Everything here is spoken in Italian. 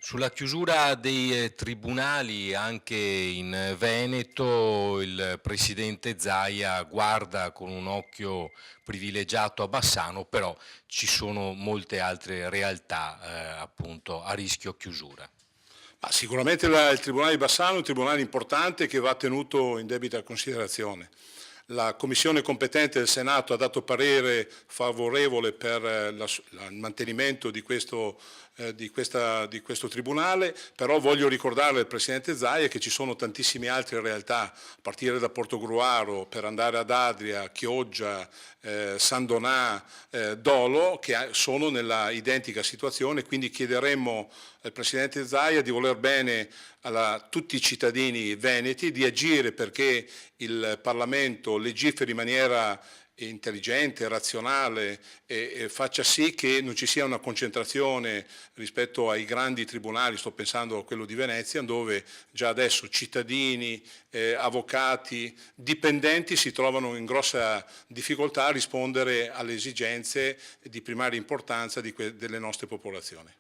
Sulla chiusura dei tribunali anche in Veneto, il presidente Zaia guarda con un occhio privilegiato a Bassano, però ci sono molte altre realtà appunto a rischio chiusura. Ma sicuramente il Tribunale di Bassano è un tribunale importante che va tenuto in debita considerazione. La Commissione competente del Senato ha dato parere favorevole per il mantenimento di questo Tribunale, però voglio ricordare al Presidente Zaia che ci sono tantissime altre realtà, a partire da Portogruaro per andare ad Adria, Chioggia, San Donà, Dolo, che sono nella identica situazione, quindi chiederemmo al Presidente Zaia di voler bene a tutti i cittadini veneti, di agire perché il Parlamento legiferi in maniera intelligente, razionale e faccia sì che non ci sia una concentrazione rispetto ai grandi tribunali, sto pensando a quello di Venezia, dove già adesso cittadini, avvocati, dipendenti si trovano in grossa difficoltà a rispondere alle esigenze di primaria importanza delle nostre popolazioni.